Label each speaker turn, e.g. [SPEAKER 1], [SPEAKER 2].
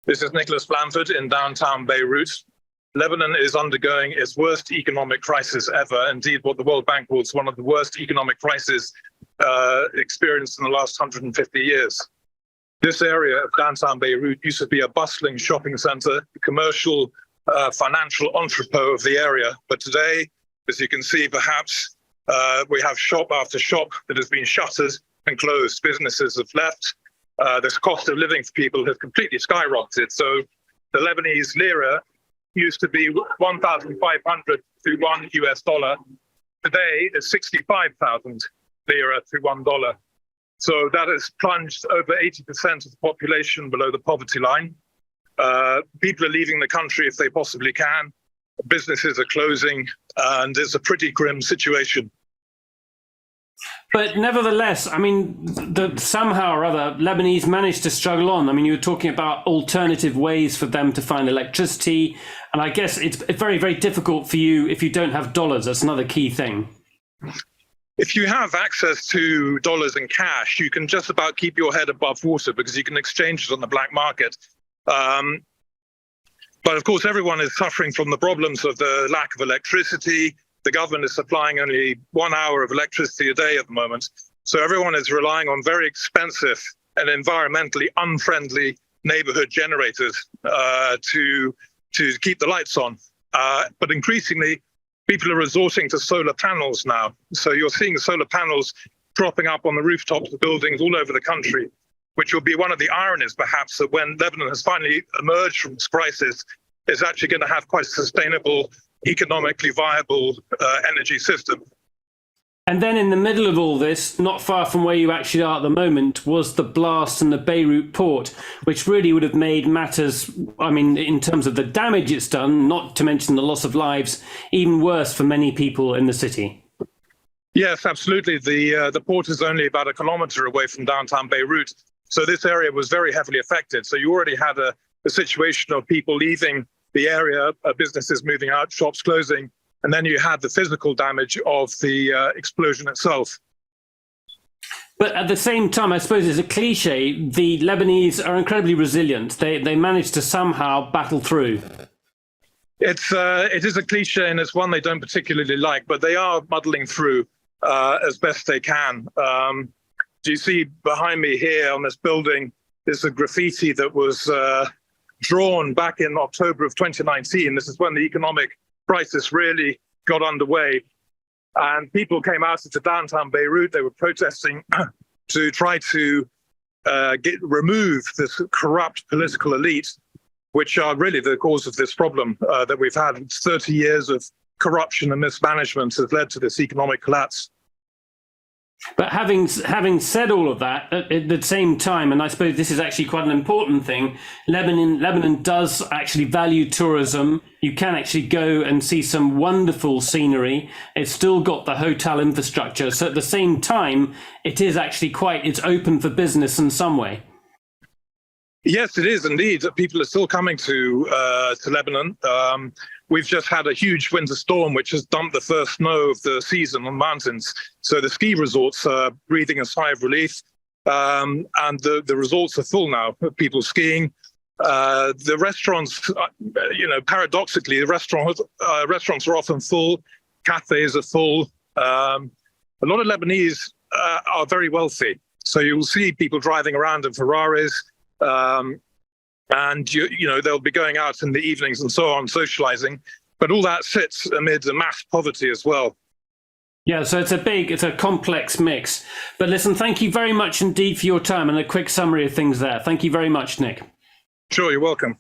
[SPEAKER 1] This is Nicholas Blanford in downtown Beirut. Lebanon is undergoing its worst economic crisis ever. Indeed, what the World Bank calls one of the worst economic crises experienced in the last 150 years. This area of downtown Beirut used to be a bustling shopping center, commercial, financial entrepot of the area. But today, as you can see, perhaps, we have shop after shop that has been shuttered and closed. Businesses have left. This cost of living for people has completely skyrocketed. So the Lebanese lira used to be 1,500 to $1. Today it's 65,000 lira to $1. So that has plunged over 80% of the population below the poverty line. People are leaving the country if they possibly can. Businesses are closing, and it's a pretty grim situation.
[SPEAKER 2] But nevertheless, I mean, somehow or other, Lebanese managed to struggle on. I mean, you were talking about alternative ways for them to find electricity. And I guess it's very, very difficult for you if you don't have dollars. That's another key thing.
[SPEAKER 1] If you have access to dollars and cash, you can just about keep your head above water because you can exchange it on the black market. But of course, everyone is suffering from the problems of the lack of electricity. The government is supplying only 1 hour of electricity a day at the moment. So everyone is relying on very expensive and environmentally unfriendly neighborhood generators to keep the lights on. But increasingly, people are resorting to solar panels now. So you're seeing solar panels dropping up on the rooftops of buildings all over the country, which will be one of the ironies, perhaps, that when Lebanon has finally emerged from this crisis, it's actually going to have quite a sustainable, economically viable energy system.
[SPEAKER 2] And then in the middle of all this, not far from where you actually are at the moment, was the blast in the Beirut port, which really would have made matters, I mean, in terms of the damage it's done, not to mention the loss of lives, even worse for many people in the city.
[SPEAKER 1] Yes, absolutely. The port is only about 1 kilometer away from downtown Beirut. So this area was very heavily affected. So you already had a situation of people leaving the area, businesses moving out, shops closing, and then you had the physical damage of the explosion itself.
[SPEAKER 2] But at the same time, I suppose it's a cliche, the Lebanese are incredibly resilient. They managed to somehow battle through.
[SPEAKER 1] It is a cliche, and it's one they don't particularly like, but they are muddling through as best they can. Do you see behind me here on this building, there's a graffiti that was drawn back in October of 2019. This is when the economic crisis really got underway. And people came out into downtown Beirut. They were protesting to try to remove this corrupt political elite, which are really the cause of this problem that we've had. 30 years of corruption and mismanagement has led to this economic collapse.
[SPEAKER 2] But having said all of that, at the same time, and I suppose this is actually quite an important thing, Lebanon does actually value tourism. You can actually go and see some wonderful scenery. It's still got the hotel infrastructure. So at the same time, it is actually it's open for business in some way.
[SPEAKER 1] Yes, it is indeed. People are still coming to Lebanon. We've just had a huge winter storm, which has dumped the first snow of the season on mountains. So the ski resorts are breathing a sigh of relief. And the resorts are full now, people skiing. The restaurants, paradoxically, the restaurants are often full. Cafes are full. A lot of Lebanese are very wealthy. So you'll see people driving around in Ferraris. And they'll be going out in the evenings and so on, socializing, but all that sits amid a mass poverty as well.
[SPEAKER 2] Yeah, so it's a complex mix. But listen, thank you very much indeed for your time and a quick summary of things there. Thank you very much, Nick.
[SPEAKER 1] Sure, you're welcome.